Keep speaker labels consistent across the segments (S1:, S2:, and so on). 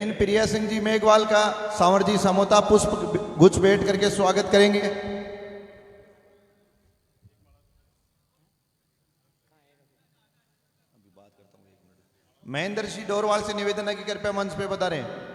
S1: इन प्रिया सिंह जी मेघवाल का सांवर जी समोता पुष्प गुच्छ भेंट करके स्वागत करेंगे। महेंद्र सिंह डोरवाल से निवेदन है कि कृपया मंच पे बता रहे हैं।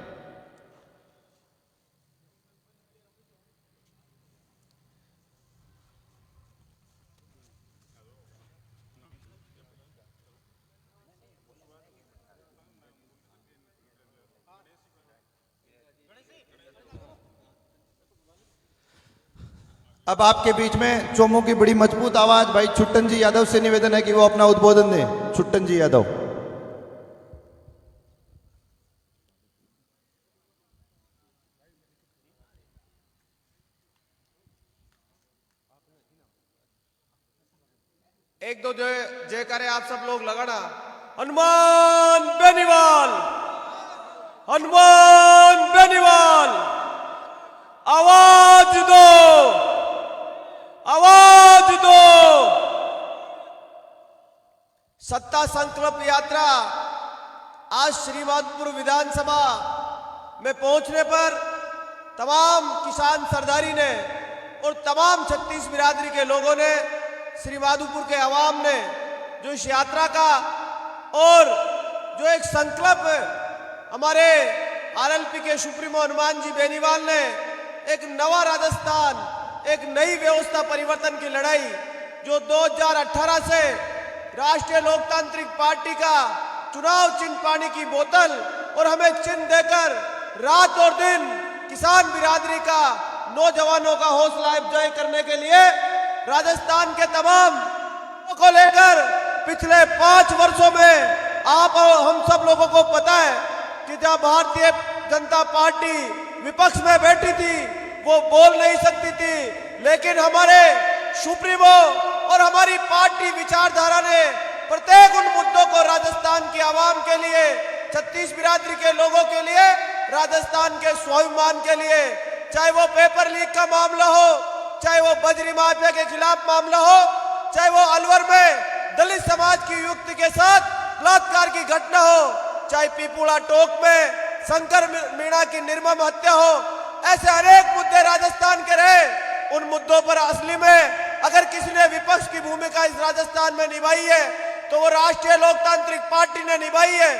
S1: अब आपके बीच में चोमों की बड़ी मजबूत आवाज भाई छुट्टन जी यादव से निवेदन है कि वो अपना उद्बोधन दें। छुट्टन जी यादव।
S2: एक दो जयकारे आप सब लोग लगाना। हनुमान बेनीवाल, हनुमान बेनीवाल, आवाज दो, आवाज दो। सत्ता संकल्प यात्रा आज श्रीमाधोपुर विधानसभा में पहुंचने पर तमाम किसान सरदारी ने और तमाम 36 बिरादरी के लोगों ने, श्रीमाधोपुर के अवाम ने जो इस यात्रा का और जो एक संकल्प हमारे आरएलपी के सुप्रीमो हनुमान जी बेनीवाल ने एक नवा राजस्थान, एक नई व्यवस्था परिवर्तन की लड़ाई जो 2018 से राष्ट्रीय लोकतांत्रिक पार्टी का चुनाव चिन्ह पानी की बोतल और हमें चिन्ह देकर रात और दिन किसान बिरादरी का, नौजवानों का हौसला अफजाई करने के लिए राजस्थान के तमाम को लेकर पिछले 5 वर्षों में आप और हम सब लोगों को पता है कि जब भारतीय जनता पार्टी विपक्ष में बैठी थी वो बोल नहीं सकती थी, लेकिन हमारे सुप्रीमो और हमारी पार्टी विचारधारा ने प्रत्येक उन मुद्दों को राजस्थान की आवाम के लिए, 36 बिरादरी के लोगों के लिए, राजस्थान के स्वाभिमान के लिए, चाहे वो पेपर लीक का मामला हो, चाहे वो बजरी माफिया के खिलाफ मामला हो, चाहे वो अलवर में दलित समाज की युवती के साथ बलात्कार की घटना हो, चाहे पीपुड़ा टोक में शंकर मीणा की निर्मम हत्या हो, ऐसे अनेक मुद्दे राजस्थान के रहे। उन मुद्दों पर असली में अगर किसी ने विपक्ष की भूमिका इस राजस्थान में निभाई है तो वो राष्ट्रीय लोकतांत्रिक पार्टी ने निभाई है।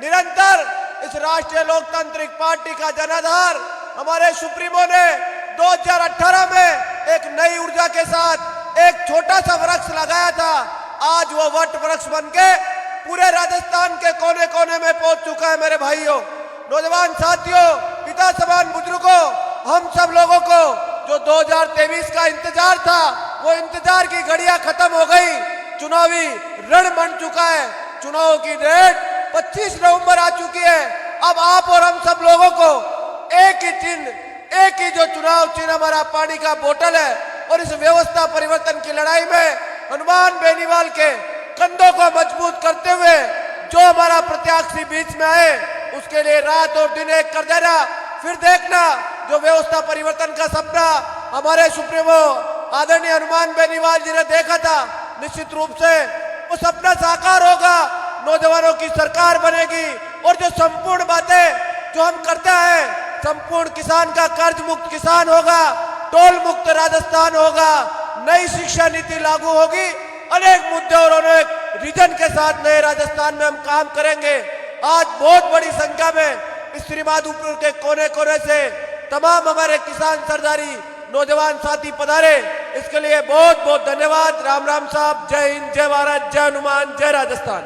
S2: निरंतर इस राष्ट्रीय लोकतांत्रिक पार्टी का जनाधार हमारे सुप्रीमो ने 2018 में एक नई ऊर्जा के साथ एक छोटा सा वृक्ष लगाया था। आज वो वट वृक्ष बनके पूरे राजस्थान के कोने कोने में पहुंच चुका है। मेरे भाइयों, नौजवान साथियों, पिता समान बुजुर्गों, हम सब लोगों को जो 2023 का इंतजार था वो इंतजार की घड़ियां खत्म हो गई। चुनावी रण बन चुका है। चुनाव की डेट 25 नवंबर आ चुकी है। अब आप और हम सब लोगों को एक ही चिन्ह, एक ही जो चुनाव चिन्ह हमारा पानी का बोतल है, और इस व्यवस्था परिवर्तन की लड़ाई में हनुमान बेनीवाल के कंधों को मजबूत करते हुए जो हमारा प्रत्याशी बीच में आए उसके लिए रात और दिन एक कर देना। फिर देखना जो व्यवस्था परिवर्तन का सपना हमारे सुप्रीमो आदरणीय हनुमान बेनीवाल जी ने देखा था, निश्चित रूप से वो सपना साकार होगा। नौजवानों की सरकार बनेगी और जो संपूर्ण बातें जो हम करते हैं, संपूर्ण किसान का कर्ज मुक्त किसान होगा, टोल मुक्त राजस्थान होगा, नई शिक्षा नीति लागू होगी, अनेक मुद्दे और अनेक रीजन के साथ नए राजस्थान में हम काम करेंगे। आज बहुत बड़ी संख्या में इस श्रीमाधोपुर के कोने कोने से तमाम हमारे किसान सरदारी नौजवान साथी पधारे, इसके लिए बहुत बहुत धन्यवाद। राम राम साहब, जय हिंद, जय भारत, जय हनुमान, जय राजस्थान।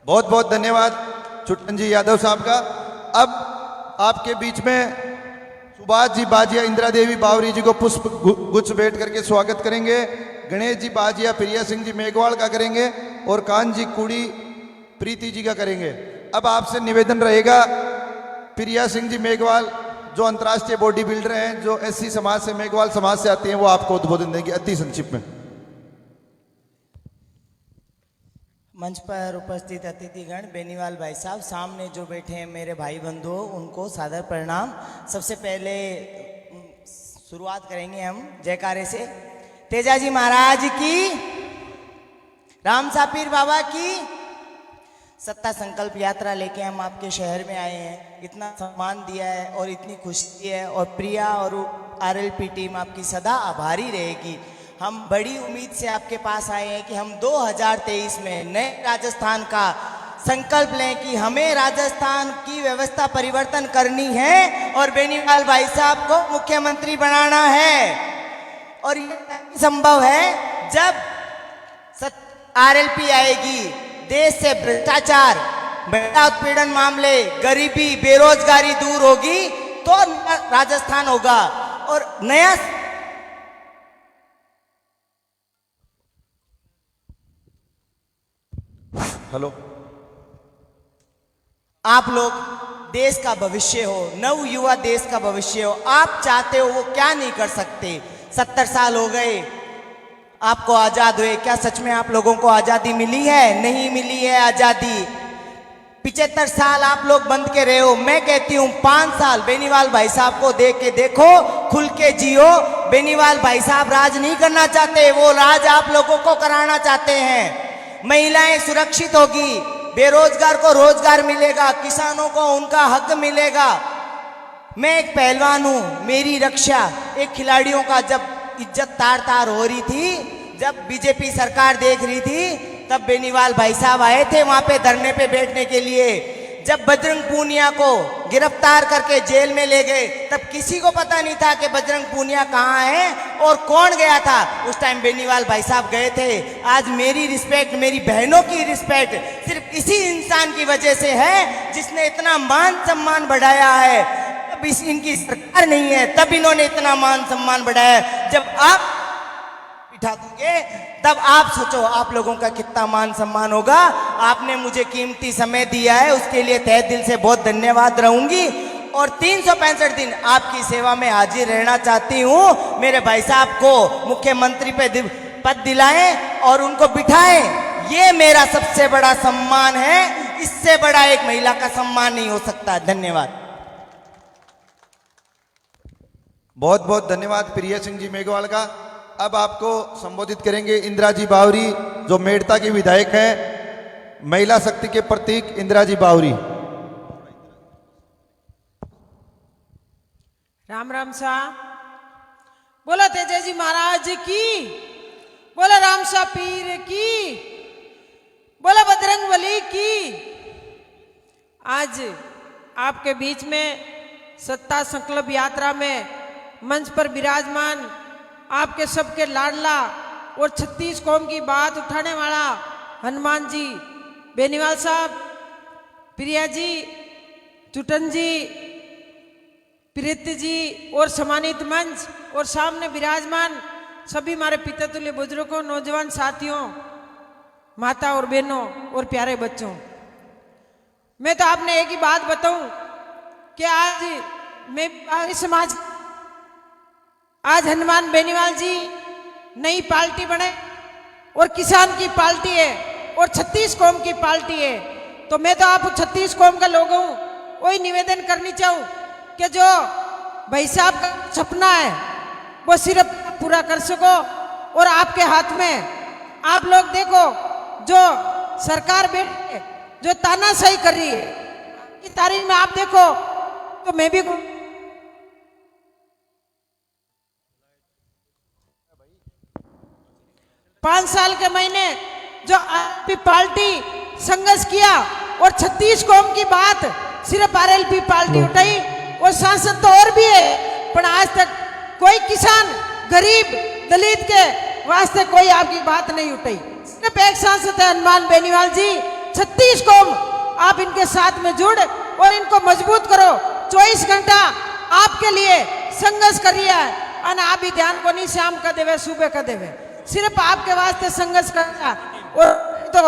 S1: बहुत बहुत धन्यवाद छुट्टन जी यादव साहब का। अब आपके बीच में सुभाष जी बाजिया, इंदिरा देवी बावरी जी को पुष्प गुच्छ भेंट करके स्वागत करेंगे। गणेश जी बाजिया प्रिया सिंह जी मेघवाल का करेंगे और कान जी कुड़ी प्रीति जी का करेंगे। अब आपसे निवेदन रहेगा, प्रिया सिंह जी मेघवाल जो अंतर्राष्ट्रीय बॉडी बिल्डर हैं, जो एससी समाज से, मेघवाल समाज से आते हैं, वो आपको उद्बोधन देंगे अति संक्षिप्त में।
S3: मंच पर उपस्थित अतिथिगण, बेनीवाल भाई साहब, सामने जो बैठे हैं मेरे भाई बंधु, उनको सादर प्रणाम। सबसे पहले शुरुआत करेंगे हम जयकारे से। तेजाजी महाराज की, राम सापीर बाबा की, सत्ता संकल्प यात्रा लेके हम आपके शहर में आए हैं। इतना सम्मान दिया है और इतनी खुशी है, और प्रिया और आरएलपी टीम आपकी सदा आभारी रहेगी। हम बड़ी उम्मीद से आपके पास आए हैं कि हम 2023 में नए राजस्थान का संकल्प लें कि हमें राजस्थान की व्यवस्था परिवर्तन करनी है और बेनीवाल भाई साहब को मुख्यमंत्री बनाना है। और ये संभव है जब आरएलपी आएगी, देश से भ्रष्टाचार, महिला उत्पीड़न मामले, गरीबी, बेरोजगारी दूर होगी तो राजस्थान होगा। और नया
S1: हेलो,
S3: आप लोग देश का भविष्य हो, नव युवा देश का भविष्य हो। आप चाहते हो वो क्या नहीं कर सकते। 70 साल हो गए आपको आजाद हुए, क्या सच में आप लोगों को आजादी मिली है? नहीं मिली है आजादी। 75 साल आप लोग बंद के रहे हो। मैं कहती हूँ 5 साल बेनीवाल भाई साहब को देख के देखो, खुल के जियो। बेनीवाल भाई साहब राज नहीं करना चाहते, वो राज आप लोगों को कराना चाहते हैं। महिलाएं सुरक्षित होगी, बेरोजगार को रोजगार मिलेगा, किसानों को उनका हक मिलेगा। मैं एक पहलवान हूं, मेरी रक्षा एक खिलाड़ियों का जब इज्जत तार तार हो रही थी, जब बीजेपी सरकार देख रही थी, तब बेनीवाल भाई साहब आए थे वहां पे धरने पे बैठने के लिए। जब बजरंग पूनिया को गिरफ्तार करके जेल में ले गए, तब किसी को पता नहीं था कि बजरंग पूनिया कहाँ है और कौन गया था। उस टाइम बेनीवाल भाई साहब गए थे। आज मेरी रिस्पेक्ट, मेरी बहनों की रिस्पेक्ट सिर्फ इसी इंसान की वजह से है जिसने इतना मान सम्मान बढ़ाया है। अब इनकी सरकार नहीं है तब इन्होंने इतना मान सम्मान बढ़ाया है। जब आप बिठा दोगे तब आप सोचो आप लोगों का कितना मान सम्मान होगा। आपने मुझे कीमती समय दिया है, उसके लिए तहे दिल से बहुत धन्यवाद रहूंगी। और 365 दिन आपकी सेवा में हाजिर रहना चाहती हूँ। मेरे भाई साहब को मुख्यमंत्री पे पद दिलाएं और उनको बिठाएं, ये मेरा सबसे बड़ा सम्मान है। इससे बड़ा एक महिला का सम्मान नहीं हो सकता। धन्यवाद।
S1: बहुत बहुत धन्यवाद प्रिया सिंह जी मेघवाल का। अब आपको संबोधित करेंगे इंदिरा जी बावरी, जो मेड़ता की विधायक हैं, महिला शक्ति के प्रतीक इंदिरा जी बावरी।
S4: राम राम साहब, बोला तेजा जी महाराज की, बोला राम शाह पीर की, बोला बजरंग बली की। आज आपके बीच में सत्ता संकल्प यात्रा में मंच पर विराजमान आपके सबके लाडला और 36 कौम की बात उठाने वाला हनुमान जी बेनीवाल साहब, प्रिया जी, चुटन जी, प्रीति जी और सम्मानित मंच और सामने विराजमान सभी हमारे पिता तुल्य बुजुर्गों, नौजवान साथियों, माता और बहनों और प्यारे बच्चों, मैं तो आपने एक ही बात बताऊं कि आज मैं समाज, आज हनुमान बेनीवाल जी नई पार्टी बने और किसान की पार्टी है और 36 कौम की पार्टी है। तो मैं तो आप 36 कौम का लोग हूँ, वही निवेदन करनी चाहूँ कि जो भाई साहब का सपना है वो सिर्फ पूरा कर सको। और आपके हाथ में, आप लोग देखो जो सरकार बैठी है, जो तानाशाही कर रही है, की तारीख में आप देखो तो मैं भी 5 साल के महीने जो आरएलपी पार्टी संघर्ष किया और 36 कौम की बात सिर्फ आरएलपी पार्टी उठाई। और सांसद तो और भी है, पर आज तक कोई किसान, गरीब, दलित के वास्ते कोई आपकी बात नहीं उठाई। सिर्फ एक सांसद है हनुमान बेनीवाल जी। 36 कौम आप इनके साथ में जुड़ और इनको मजबूत करो। 24 घंटा आपके लिए संघर्ष कर रही है। और आप भी ध्यान को नहीं शाम का देवे सुबह का देवे, सिर्फ आपके वास्ते संघर्ष करना। और तो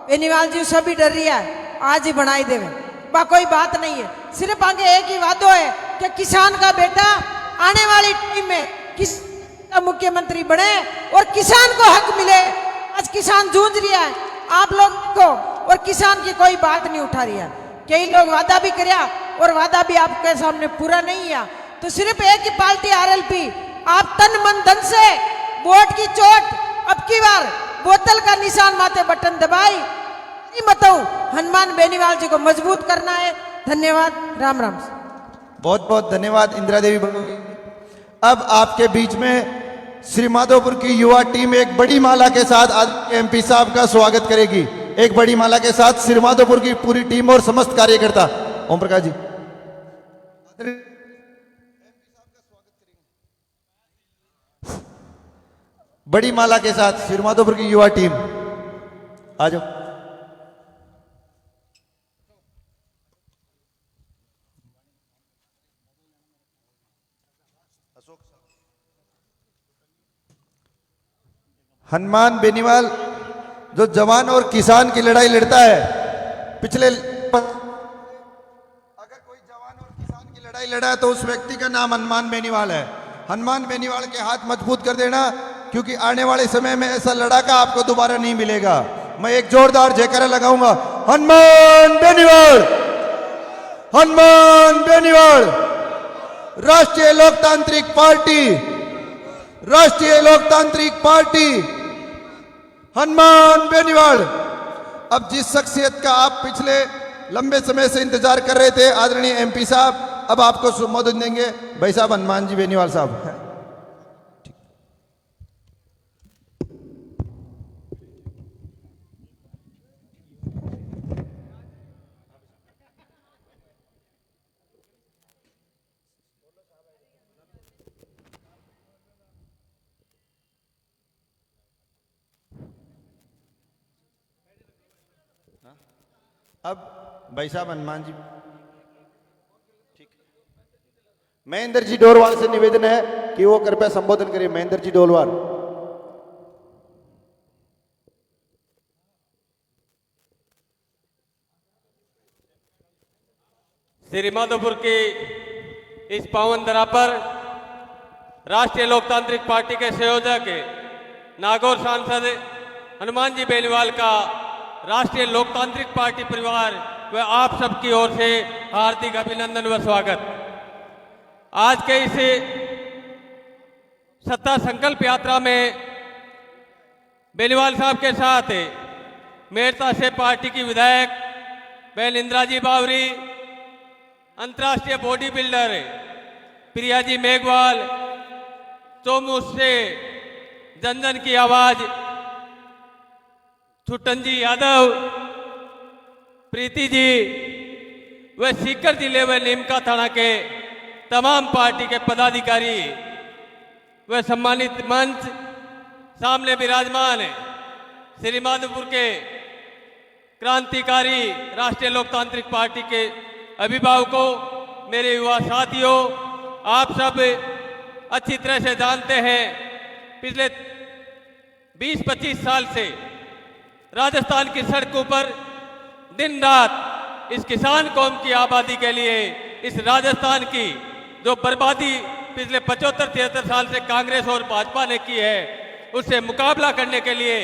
S4: बेनीवाल जी सभी डर रही है, आज ही बनाई देवे, बा कोई बात नहीं है। सिर्फ आगे एक ही वादो है कि किसान का बेटा आने वाली टाइम में किस का मुख्यमंत्री बने और किसान को हक मिले। आज किसान जूझ रहा है, आप लोग को, और किसान की कोई बात नहीं उठा रही है। कई लोग वादा भी कराया और वादा भी आपके सामने पूरा नहीं किया। तो सिर्फ एक ही पार्टी आरएलपी, आप तन मन धन से वोट की चोट, अब की बार बोतल का निशान माथे बटन दबाई बताओ हनुमान बेनीवाल जी को मजबूत करना है। धन्यवाद। राम राम।
S1: बहुत बहुत धन्यवाद इंदिरा देवी बड़ोगी। अब आपके बीच में श्री माधोपुर की युवा टीम एक बड़ी माला के साथ आज एमपी साहब का स्वागत करेगी। एक बड़ी माला के साथ श्री माधोपुर की पूरी टीम और समस्त कार्यकर्ता। ओम प्रकाश जी बड़ी माला के साथ श्री माधोपुर की युवा टीम आ जाओ। हनुमान बेनीवाल जो जवान और किसान की लड़ाई लड़ता है, पिछले अगर कोई जवान और किसान की लड़ाई लड़ा है तो उस व्यक्ति का नाम हनुमान बेनीवाल है। हनुमान बेनीवाल के हाथ मजबूत कर देना, क्योंकि आने वाले समय में ऐसा लड़ाका आपको दोबारा नहीं मिलेगा। मैं एक जोरदार जयकारा लगाऊंगा, हनुमान बेनीवाल, हनुमान बेनीवाल। राष्ट्रीय लोकतांत्रिक पार्टी, राष्ट्रीय लोकतांत्रिक पार्टी, हनुमान बेनीवाल। अब जिस शख्सियत का आप पिछले लंबे समय से इंतजार कर रहे थे, आदरणीय एमपी साहब अब आपको संबोधन देंगे। भाई साहब हनुमान जी बेनीवाल साहब। अब भाई साहब हनुमान जी, ठीक। महेंद्र जी डोरवाल से निवेदन है कि वो कृपया संबोधन करें। महेंद्र जी डोरवाल।
S5: श्री माधोपुर की इस पावन धरा पर राष्ट्रीय लोकतांत्रिक पार्टी के संयोजक नागौर सांसद हनुमान जी बेनीवाल का राष्ट्रीय लोकतांत्रिक पार्टी परिवार व आप सबकी ओर से हार्दिक अभिनंदन व स्वागत। आज के इस सत्ता संकल्प यात्रा में बेनीवाल साहब के साथ मेरता से पार्टी की विधायक बहन इंदिरा जी बावरी, अंतर्राष्ट्रीय बॉडी बिल्डर प्रिया जी मेघवाल, चोमू से जन जन की आवाज छुट्टन जी यादव, प्रीति जी व सीकर जिले व नीमका थाना के तमाम पार्टी के पदाधिकारी व सम्मानित मंच सामने विराजमान श्री माधोपुर के क्रांतिकारी राष्ट्रीय लोकतांत्रिक पार्टी के अभिभावकों, मेरे युवा साथियों, आप सब अच्छी तरह से जानते हैं पिछले 20-25 साल से राजस्थान की सड़कों पर दिन रात इस किसान कौम की आबादी के लिए, इस राजस्थान की जो बर्बादी पिछले 75-73 साल से कांग्रेस और भाजपा ने की है, उससे मुकाबला करने के लिए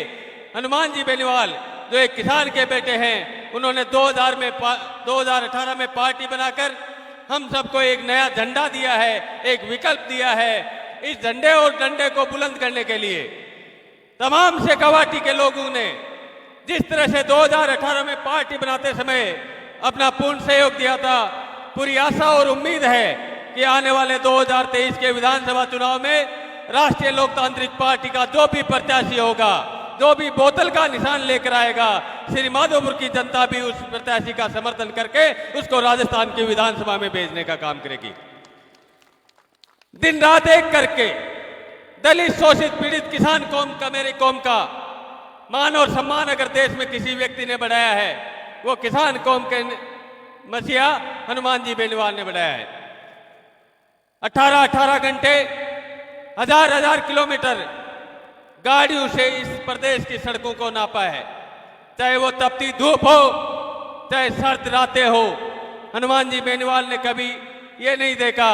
S5: हनुमान जी बेनीवाल जो एक किसान के बेटे हैं, उन्होंने 2018 में पार्टी बनाकर हम सबको एक नया झंडा दिया है, एक विकल्प दिया है। इस झंडे और डंडे को बुलंद करने के लिए तमाम शेखावाटी के लोगों ने जिस तरह से 2018 में पार्टी बनाते समय अपना पूर्ण सहयोग दिया था, पूरी आशा और उम्मीद है कि आने वाले 2023 के विधानसभा चुनाव में राष्ट्रीय लोकतांत्रिक पार्टी का जो भी प्रत्याशी होगा, जो भी बोतल का निशान लेकर आएगा, श्री माधोपुर की जनता भी उस प्रत्याशी का समर्थन करके उसको राजस्थान की विधानसभा में भेजने का काम करेगी। दिन रात एक करके दलित, शोषित, पीड़ित किसान कौम का, मेरी कौम का मान और सम्मान अगर देश में किसी व्यक्ति ने बढ़ाया है, वो किसान कौम के मसीहा हनुमान जी बेनीवाल ने बढ़ाया है। 18 घंटे, हजार किलोमीटर गाड़ियों से इस प्रदेश की सड़कों को नापा है, चाहे वो तपती धूप हो, चाहे सर्द रातें हो। हनुमान जी बेनीवाल ने कभी ये नहीं देखा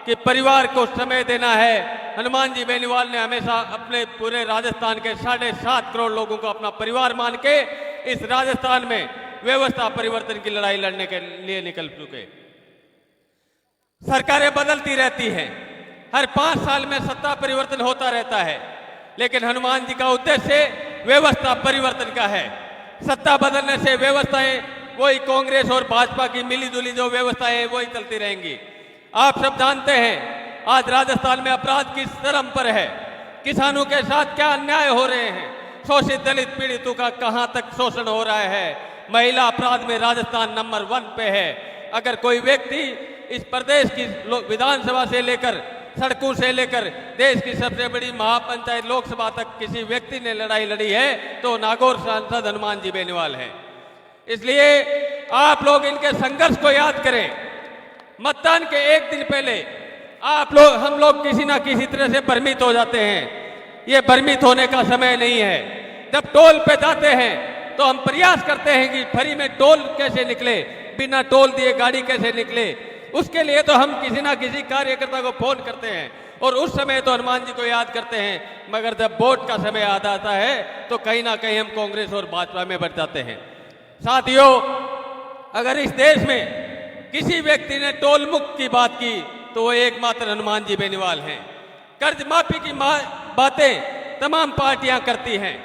S5: कि परिवार को समय देना है। हनुमान जी बेनीवाल ने हमेशा अपने पूरे राजस्थान के 7.5 करोड़ लोगों को अपना परिवार मान के इस राजस्थान में व्यवस्था परिवर्तन की लड़ाई लड़ने के लिए निकल चुके। सरकारें बदलती रहती हैं, हर 5 साल में सत्ता परिवर्तन होता रहता है, लेकिन हनुमान जी का उद्देश्य व्यवस्था परिवर्तन का है। सत्ता बदलने से व्यवस्थाएं वही कांग्रेस और भाजपा की मिलीजुली जो व्यवस्थाएं हैं वही चलती रहेंगी। आप सब जानते हैं आज राजस्थान में अपराध किस चरम पर है, किसानों के साथ क्या अन्याय हो रहे हैं, शोषित दलित पीड़ितों का कहां तक शोषण हो रहा है, महिला अपराध में राजस्थान नंबर 1 पे है। अगर कोई व्यक्ति इस प्रदेश की विधानसभा से लेकर सड़कों से लेकर देश की सबसे बड़ी महापंचायत लोकसभा तक किसी व्यक्ति ने लड़ाई लड़ी है तो नागौर सांसद हनुमान जी बेनीवाल हैं। इसलिए आप लोग इनके संघर्ष को याद करें। मतदान के एक दिन पहले हम लोग किसी ना किसी तरह से भ्रमित हो जाते हैं। ये भ्रमित होने का समय नहीं है। जब टोल पे जाते हैं तो हम प्रयास करते हैं कि फ्री में टोल कैसे निकले, बिना टोल दिए गाड़ी कैसे निकले। उसके लिए तो हम किसी ना किसी कार्यकर्ता को फोन करते हैं और उस समय तो हनुमान जी को याद करते हैं, मगर जब वोट का समय आ जाता है तो कहीं ना कहीं हम कांग्रेस और भाजपा में बढ़ जाते हैं। साथियों, अगर इस देश में किसी व्यक्ति ने टोल मुक्त की बात की तो वो एकमात्र हनुमान जी बेनीवाल हैं। कर्ज माफी की बातें तमाम पार्टियां करती हैं,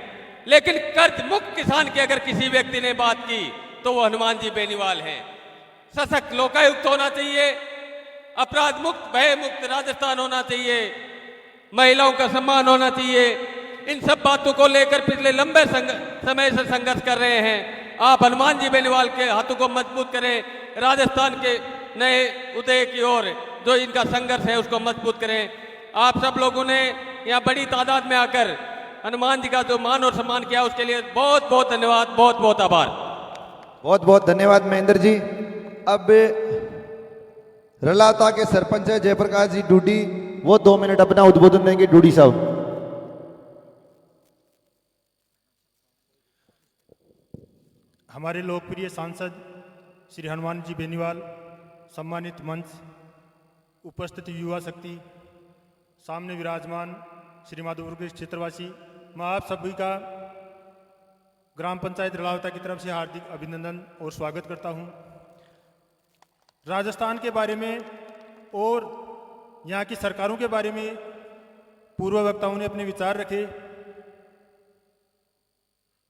S5: लेकिन कर्ज मुक्त किसान की अगर किसी व्यक्ति ने बात की तो वो हनुमान जी बेनीवाल हैं। सशक्त लोकायुक्त होना चाहिए, अपराध मुक्त भय मुक्त राजस्थान होना चाहिए, महिलाओं का सम्मान होना चाहिए। इन सब बातों को लेकर पिछले लंबे समय से संघर्ष कर रहे हैं। आप हनुमान जी बेनीवाल के हाथों को मजबूत करें, राजस्थान के नए उदय की ओर जो इनका संघर्ष है उसको मजबूत करें। आप सब लोगों ने यहाँ बड़ी तादाद में आकर हनुमान जी का जो मान और सम्मान किया उसके लिए बहुत बहुत धन्यवाद, बहुत बहुत आभार।
S1: बहुत बहुत धन्यवाद महेंद्र जी। अब रलावता के सरपंच है जयप्रकाश जी डूडी, वो 2 मिनट अपना उद्बोधन देंगे। डूडी साहब।
S6: हमारे लोकप्रिय सांसद श्री हनुमान जी बेनीवाल, सम्मानित मंच, उपस्थित युवा शक्ति, सामने विराजमान श्री माधोपुर के क्षेत्रवासी, मैं आप सभी का ग्राम पंचायत रलावता की तरफ से हार्दिक अभिनंदन और स्वागत करता हूं। राजस्थान के बारे में और यहाँ की सरकारों के बारे में पूर्व वक्ताओं ने अपने विचार रखे।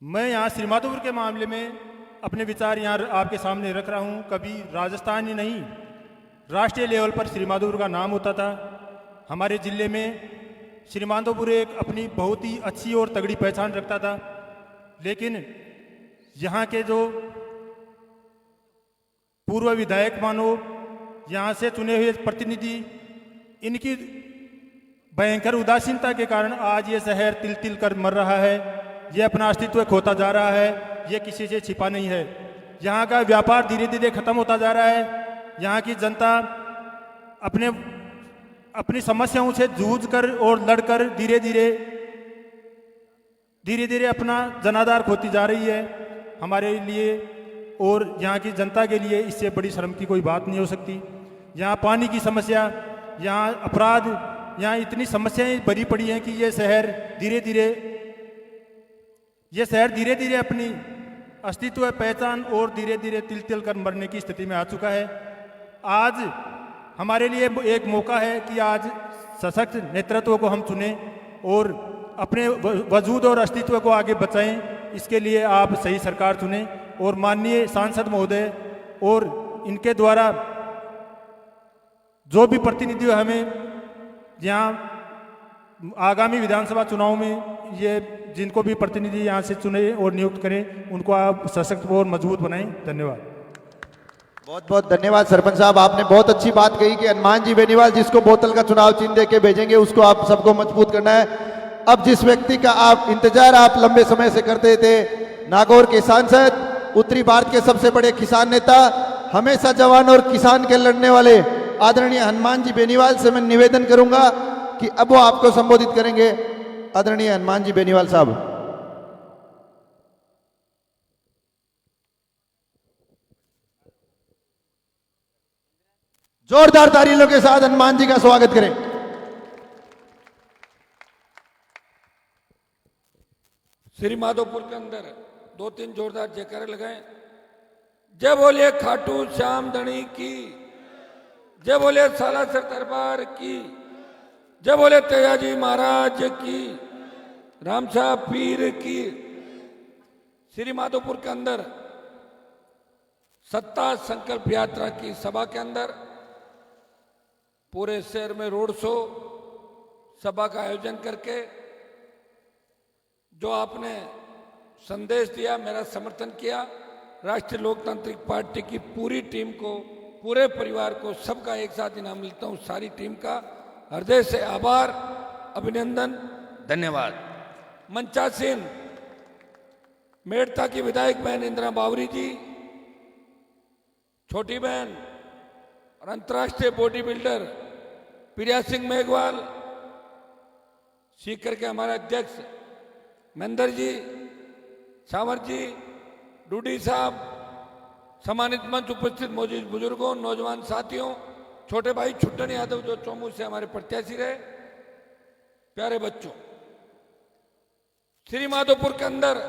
S6: मैं यहाँ श्री माधोपुर के मामले में अपने विचार यहाँ आपके सामने रख रहा हूँ। कभी राजस्थान ही नहीं, राष्ट्रीय लेवल पर श्री माधोपुर का नाम होता था। हमारे जिले में श्री माधोपुर एक अपनी बहुत ही अच्छी और तगड़ी पहचान रखता था, लेकिन यहाँ के जो पूर्व विधायक मानो, यहाँ से चुने हुए प्रतिनिधि, इनकी भयंकर उदासीनता के कारण आज ये शहर तिल तिल कर मर रहा है। ये अपना अस्तित्व खोता जा रहा है, ये किसी से छिपा नहीं है। यहाँ का व्यापार धीरे धीरे खत्म होता जा रहा है। यहाँ की जनता अपनी समस्याओं से जूझ कर और लड़कर धीरे धीरे अपना जनाधार खोती जा रही है। हमारे लिए और यहाँ की जनता के लिए इससे बड़ी शर्म की कोई बात नहीं हो सकती। यहाँ पानी की समस्या, यहाँ अपराध, यहाँ इतनी समस्याएं भरी पड़ी हैं कि ये शहर धीरे धीरे अपनी अस्तित्व, पहचान और धीरे धीरे तिल तिल कर मरने की स्थिति में आ चुका है। आज हमारे लिए एक मौका है कि आज सशक्त नेतृत्व को हम चुनें और अपने वजूद और अस्तित्व को आगे बचाएं। इसके लिए आप सही सरकार चुनें और माननीय सांसद महोदय और इनके द्वारा जो भी प्रतिनिधि हमें यहाँ आगामी विधानसभा चुनाव में ये जिनको भी प्रतिनिधि यहाँ से चुने और नियुक्त करें, उनको आप सशक्त और मजबूत बनाएं। धन्यवाद।
S1: बहुत बहुत धन्यवाद सरपंच साहब, आपने बहुत अच्छी बात कही कि हनुमान जी बेनीवाल जिसको बोतल का चुनाव चिन्ह देके भेजेंगे उसको आप सबको मजबूत करना है। अब जिस व्यक्ति का आप इंतजार लंबे समय से करते थे, नागौर के सांसद, उत्तरी भारत के सबसे बड़े किसान नेता, हमेशा जवान और किसान के लड़ने वाले आदरणीय हनुमान जी बेनीवाल से मैं निवेदन करूंगा कि अब वो आपको संबोधित करेंगे। आदरणीय हनुमान जी बेनीवाल साहब। जोरदार तालियों के साथ हनुमान जी का स्वागत करें।
S7: श्री माधोपुर के अंदर 2-3 जोरदार जयकारे लगाएं। जय बोले खाटू श्याम धनी की, जय बोले सालासर दरबार की, जय बोले तेजाजी महाराज की, रामशाह पीर की। श्री माधोपुर के अंदर सत्ता संकल्प यात्रा की सभा के अंदर पूरे शहर में रोड शो सभा का आयोजन करके जो आपने संदेश दिया, मेरा समर्थन किया, राष्ट्रीय लोकतांत्रिक पार्टी की पूरी टीम को, पूरे परिवार को, सबका एक साथ इनाम मिलता हूं। सारी टीम का हृदय से आभार, अभिनंदन, धन्यवाद। मंचासीन मेड़ता की विधायक बहन इंदिरा बावरी जी, छोटी बहन और अंतर्राष्ट्रीय बॉडी बिल्डर प्रिया सिंह मेघवाल, सीकर के हमारे अध्यक्ष महेंद्र जी, सावर जी, डूडी साहब, सम्मानित मंच उपस्थित मौजूद बुजुर्गों, नौजवान साथियों, छोटे भाई छुट्टन यादव जो चौमू से हमारे प्रत्याशी रहे, प्यारे बच्चों, श्री माधोपुर के अंदर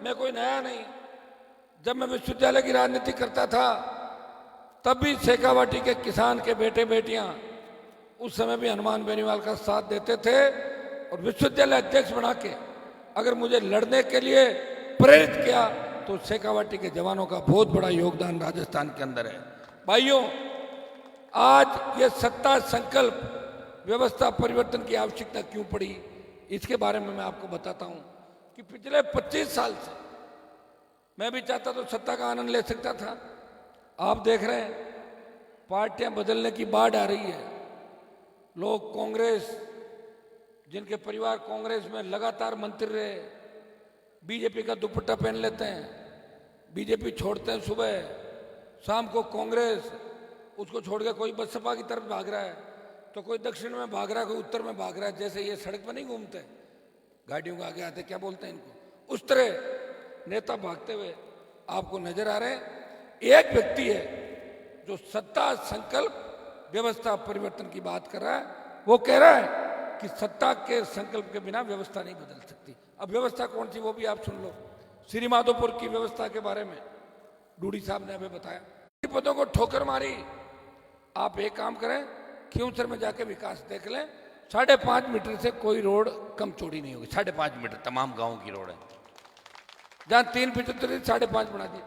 S7: मैं कोई नया नहीं। जब मैं विश्वविद्यालय की राजनीति करता था तब भी शेखावाटी के किसान के बेटे बेटियां उस समय भी हनुमान बेनीवाल का साथ देते थे और विश्वविद्यालय अध्यक्ष बना के अगर मुझे लड़ने के लिए प्रेरित किया तो शेखावाटी के जवानों का बहुत बड़ा योगदान राजस्थान के अंदर है। भाइयों, आज ये सत्ता संकल्प व्यवस्था परिवर्तन की आवश्यकता क्यों पड़ी, इसके बारे में मैं आपको बताता हूं कि पिछले 25 साल से मैं भी चाहता तो सत्ता का आनंद ले सकता था। आप देख रहे हैं पार्टियां बदलने की बाढ़ आ रही है। लोग कांग्रेस, जिनके परिवार कांग्रेस में लगातार मंत्री रहे, बीजेपी का दुपट्टा पहन लेते हैं, बीजेपी छोड़ते हैं सुबह, शाम को कांग्रेस, उसको छोड़ के कोई बसपा की तरफ भाग रहा है, तो कोई दक्षिण में भाग रहा है, कोई उत्तर में भाग रहा है। जैसे ये सड़क पर नहीं घूमते, गाड़ियों को आगे आते, क्या बोलते हैं इनको, उस तरह नेता भागते हुए आपको नजर आ रहे हैं। एक व्यक्ति है जो सत्ता संकल्प व्यवस्था परिवर्तन की बात कर रहा है, वो कह रहा है कि सत्ता के संकल्प के बिना व्यवस्था नहीं बदल सकती। अब व्यवस्था कौन सी वो भी आप सुन लो। श्री माधोपुर की व्यवस्था के बारे में डूडी साहब ने हमें बताया, पदों को ठोकर मारी। आप एक काम करें, खियूसर में जाके विकास देख लें, 5.5 मीटर से कोई रोड कम चौड़ी नहीं होगी। 5.5 मीटर तमाम गांवों की रोड है। जहां 3.75 5.5 बना दी,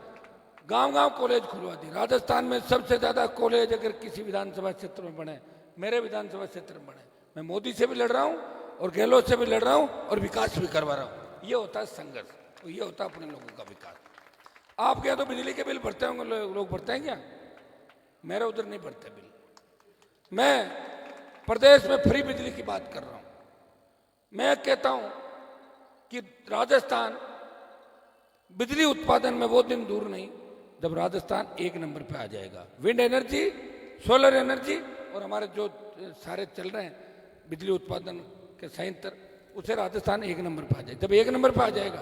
S7: गांव-गांव कॉलेज खुलवा दी। राजस्थान में सबसे ज्यादा कॉलेज अगर किसी विधानसभा क्षेत्र में बने, मेरे विधानसभा क्षेत्र में बने। मैं मोदी से भी लड़ रहा हूं और गहलोत से भी लड़ रहा हूं और विकास भी करवा रहा हूं। ये होता है संघर्ष, और ये होता है अपने लोगों का विकास। आपके यहाँ तो बिजली के बिल भरते होंगे, लोग भरते हैं क्या? मेरे उधर नहीं भरते बिल। मैं प्रदेश में फ्री बिजली की बात कर रहा हूं। मैं कहता हूं कि राजस्थान बिजली उत्पादन में वो दिन दूर नहीं जब राजस्थान 1 नंबर पे आ जाएगा। विंड एनर्जी, सोलर एनर्जी और हमारे जो सारे चल रहे हैं बिजली उत्पादन के संयंत्र, उसे राजस्थान 1 नंबर पे आ जाए। जब 1 नंबर पे आ जाएगा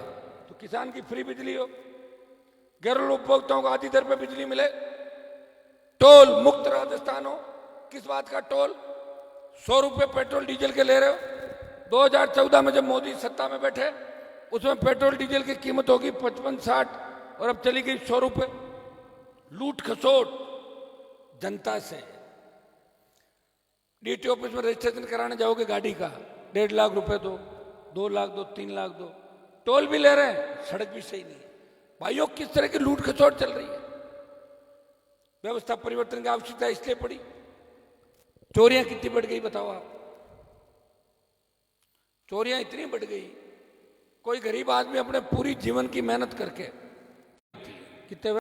S7: तो किसान की फ्री बिजली हो, घरेलू उपभोक्ताओं को आधी दर पे बिजली मिले, टोल मुक्त राजस्थान हो। किस बात का टोल? 100 रुपये पेट्रोल डीजल के ले रहे हो। 2014 में जब मोदी सत्ता में बैठे उसमें पेट्रोल डीजल की कीमत होगी 55-60 और अब चली गई 100 रुपये। लूट खसोट जनता से। डीटी ऑफिस में रजिस्ट्रेशन कराने जाओगे गाड़ी का, 1.5 लाख रुपए दो, 2 लाख दो, 3 लाख दो, टोल भी ले रहे हैं, सड़क भी सही नहीं है। भाइयों, किस तरह की लूट खसोट चल रही है। व्यवस्था परिवर्तन की आवश्यकता इसलिए पड़ी। चोरियां कितनी बढ़ गई बताओ आप। चोरियां इतनी बढ़ गई, कोई गरीब आदमी अपने पूरी जीवन की मेहनत करके कितने